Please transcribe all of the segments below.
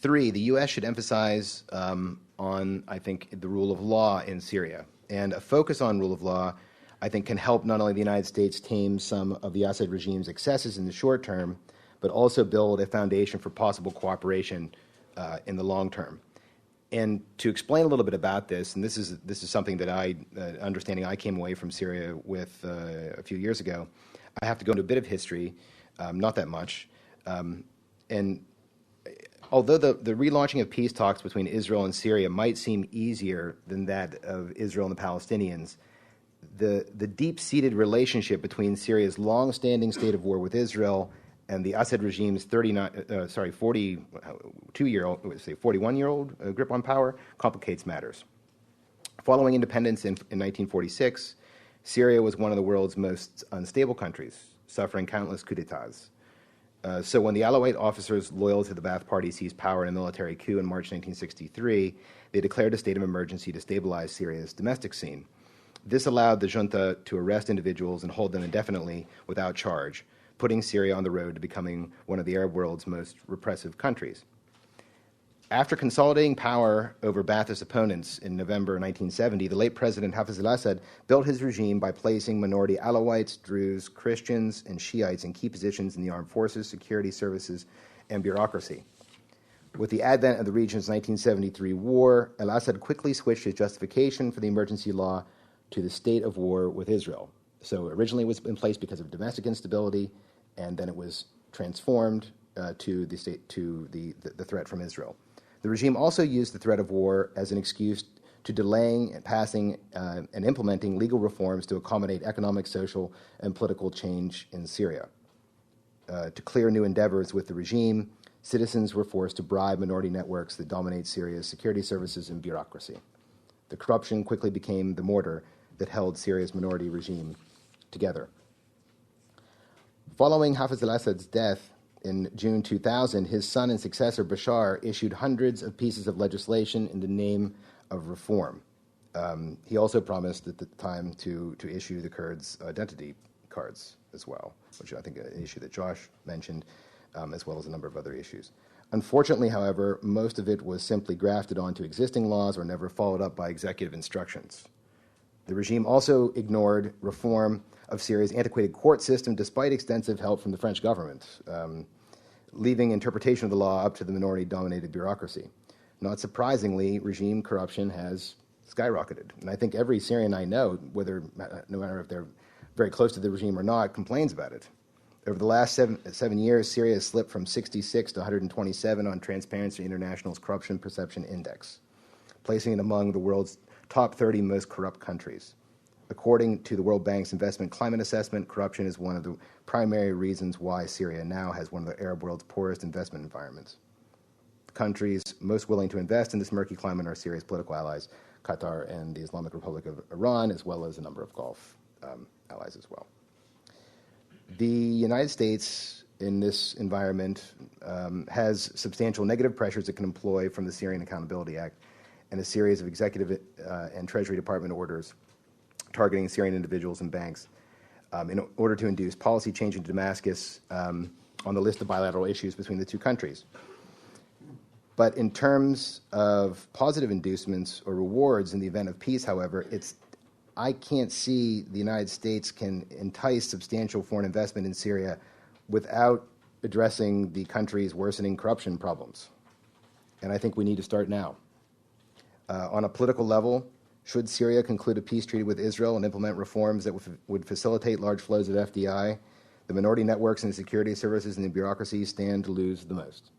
Three, the U.S. should emphasize on, I think, the rule of law in Syria. And a focus on rule of law, I think, can help not only the United States tame some of the Assad regime's excesses in the short term, but also build a foundation for possible cooperation in the long term. And to explain a little bit about this, and this is something that understanding I came away from Syria with a few years ago, I have to go into a bit of history, not that much. And although the relaunching of peace talks between Israel and Syria might seem easier than that of Israel and the Palestinians, the deep-seated relationship between Syria's long-standing state of war with Israel and the Assad regime's 41-year-old grip on power complicates matters. Following independence in 1946, Syria was one of the world's most unstable countries, suffering countless coups d'etats. So when the Alawite officers loyal to the Ba'ath Party seized power in a military coup in March 1963, they declared a state of emergency to stabilize Syria's domestic scene. This allowed the junta to arrest individuals and hold them indefinitely without charge, putting Syria on the road to becoming one of the Arab world's most repressive countries. After consolidating power over Ba'athist opponents in November 1970, the late President Hafez al-Assad built his regime by placing minority Alawites, Druze, Christians, and Shiites in key positions in the armed forces, security services, and bureaucracy. With the advent of the region's 1973 war, al-Assad quickly switched his justification for the emergency law to the state of war with Israel. So originally it was in place because of domestic instability, and then it was transformed to the threat from Israel. The regime also used the threat of war as an excuse to delaying and passing and implementing legal reforms to accommodate economic, social, and political change in Syria. To clear new endeavors with the regime, citizens were forced to bribe minority networks that dominate Syria's security services and bureaucracy. The corruption quickly became the mortar that held Syria's minority regime together. Following Hafez al-Assad's death in June 2000, his son and successor, Bashar, issued hundreds of pieces of legislation in the name of reform. He also promised at the time to issue the Kurds' identity cards as well, which I think is an issue that Josh mentioned, as well as a number of other issues. Unfortunately, however, most of it was simply grafted onto existing laws or never followed up by executive instructions. The regime also ignored reform of Syria's antiquated court system despite extensive help from the French government, leaving interpretation of the law up to the minority-dominated bureaucracy. Not surprisingly, regime corruption has skyrocketed. And I think every Syrian I know, no matter if they're very close to the regime or not, complains about it. Over the last seven years, Syria has slipped from 66 to 127 on Transparency International's Corruption Perception Index, placing it among the world's top 30 most corrupt countries. According to the World Bank's Investment Climate Assessment, corruption is one of the primary reasons why Syria now has one of the Arab world's poorest investment environments. The countries most willing to invest in this murky climate are Syria's political allies, Qatar and the Islamic Republic of Iran, as well as a number of Gulf allies as well. The United States, in this environment, has substantial negative pressures it can employ from the Syrian Accountability Act and a series of executive and Treasury Department orders targeting Syrian individuals and banks in order to induce policy change in Damascus on the list of bilateral issues between the two countries. But in terms of positive inducements or rewards in the event of peace, however, I can't see the United States can entice substantial foreign investment in Syria without addressing the country's worsening corruption problems. And I think we need to start now. On a political level, should Syria conclude a peace treaty with Israel and implement reforms that would facilitate large flows of FDI, the minority networks and the security services and the bureaucracy stand to lose the most.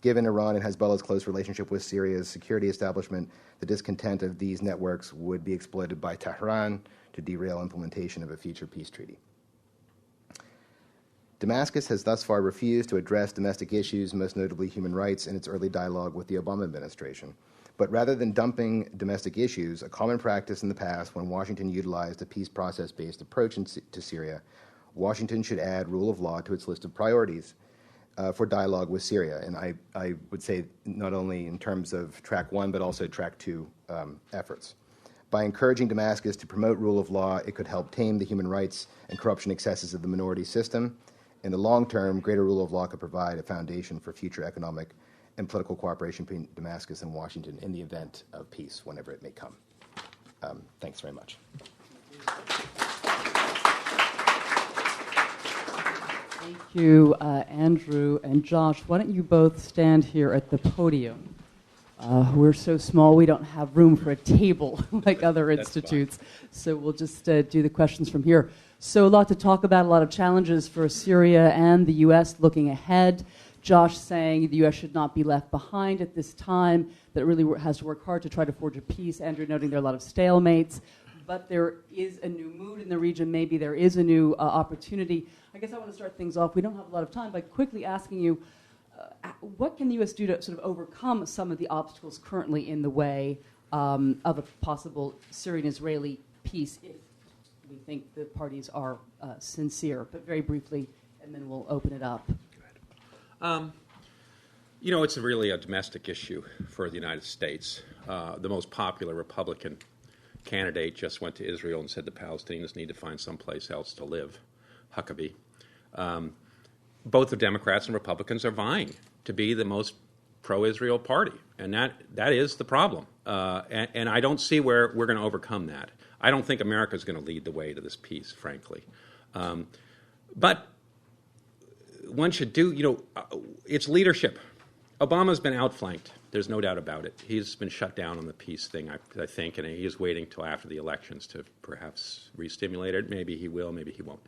Given Iran and Hezbollah's close relationship with Syria's security establishment, the discontent of these networks would be exploited by Tehran to derail implementation of a future peace treaty. Damascus has thus far refused to address domestic issues, most notably human rights, in its early dialogue with the Obama administration. But rather than dumping domestic issues, a common practice in the past when Washington utilized a peace process-based approach to Syria, Washington should add rule of law to its list of priorities for dialogue with Syria. And I would say not only in terms of track one, but also track two efforts. By encouraging Damascus to promote rule of law, it could help tame the human rights and corruption excesses of the minority system. In the long term, greater rule of law could provide a foundation for future economic and political cooperation between Damascus and Washington in the event of peace, whenever it may come. Thanks very much. Thank you, Andrew and Josh. Why don't you both stand here at the podium? We're so small we don't have room for a table like other institutes, so we'll just do the questions from here. So a lot to talk about, a lot of challenges for Syria and the U.S. looking ahead. Josh saying the U.S. should not be left behind at this time, that it really has to work hard to try to forge a peace. Andrew noting there are a lot of stalemates, but there is a new mood in the region. Maybe there is a new opportunity. I guess I want to start things off. We don't have a lot of time, by quickly asking you, what can the U.S. do to sort of overcome some of the obstacles currently in the way of a possible Syrian-Israeli peace, if we think the parties are sincere? But very briefly, and then we'll open it up. It's really a domestic issue for the United States. The most popular Republican candidate just went to Israel and said the Palestinians need to find someplace else to live, Huckabee. Both the Democrats and Republicans are vying to be the most pro-Israel party, and that is the problem. And I don't see where we're going to overcome that. I don't think America is going to lead the way to this peace, frankly. But one should do, it's leadership. Obama's been outflanked. There's no doubt about it. He's been shut down on the peace thing, I think, and he is waiting till after the elections to perhaps re-stimulate it. Maybe he will, maybe he won't.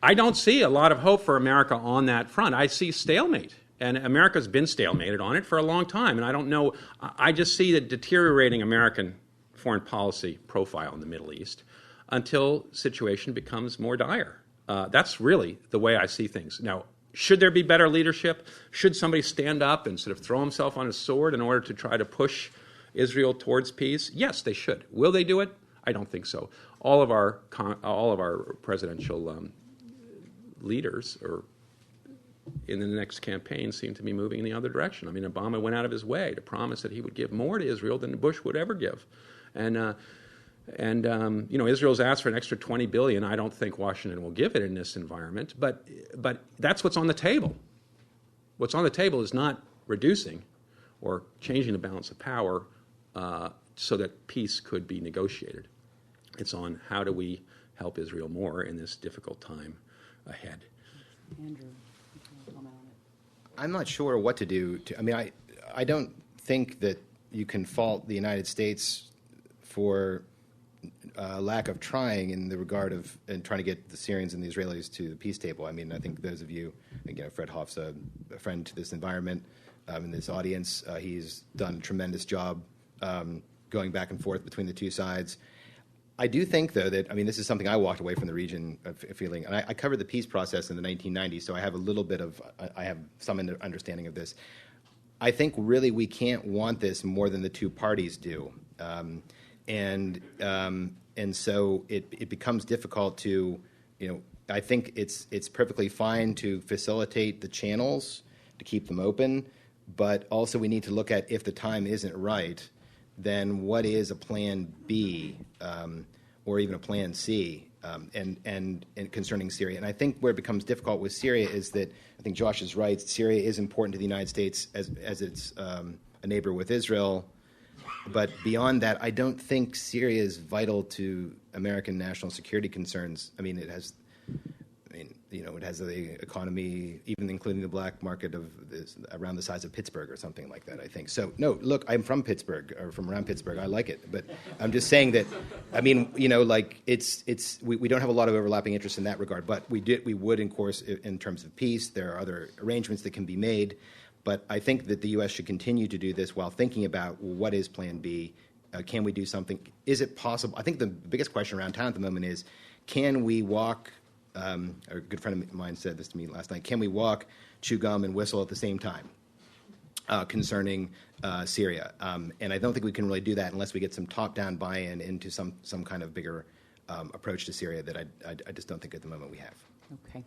I don't see a lot of hope for America on that front. I see stalemate, and America's been stalemated on it for a long time, and I don't know. I just see the deteriorating American foreign policy profile in the Middle East until the situation becomes more dire. That's really the way I see things. Now, should there be better leadership? Should somebody stand up and sort of throw himself on his sword in order to try to push Israel towards peace? Yes, they should. Will they do it? I don't think so. All of our presidential leaders or in the next campaign seem to be moving in the other direction. I mean, Obama went out of his way to promise that he would give more to Israel than Bush would ever give. And Israel's asked for an extra $20 billion. I don't think Washington will give it in this environment, but that's what's on the table. What's on the table is not reducing or changing the balance of power so that peace could be negotiated. It's on how do we help Israel more in this difficult time ahead. Andrew, you can comment on it. I'm not sure what to do. I don't think that you can fault the United States for lack of trying in the regard of and trying to get the Syrians and the Israelis to the peace table. I mean, I think those of you, again, Fred Hoff's a friend to this environment, in this audience. He's done a tremendous job going back and forth between the two sides. I do think, though, that, this is something I walked away from the region of feeling, and I covered the peace process in the 1990s, so I have I have some understanding of this. I think really we can't want this more than the two parties do. And so it becomes difficult to, I think it's perfectly fine to facilitate the channels, to keep them open, but also we need to look at if the time isn't right, then what is a plan B or even a plan C and concerning Syria? And I think where it becomes difficult with Syria is that I think Josh is right. Syria is important to the United States as it's a neighbor with Israel. But beyond that, I don't think Syria is vital to American national security concerns. It has the economy, even including the black market around the size of Pittsburgh or something like that, I think. So, no, look, I'm from Pittsburgh, or from around Pittsburgh. I like it. But I'm just saying that, we don't have a lot of overlapping interests in that regard. But we would, of course, in terms of peace, there are other arrangements that can be made. But I think that the U.S. should continue to do this while thinking about what is Plan B. Can we do something? Is it possible? I think the biggest question around town at the moment is, can we walk, a good friend of mine said this to me last night, can we walk, chew gum, and whistle at the same time concerning Syria? And I don't think we can really do that unless we get some top-down buy-in into some kind of bigger approach to Syria that I just don't think at the moment we have. Okay.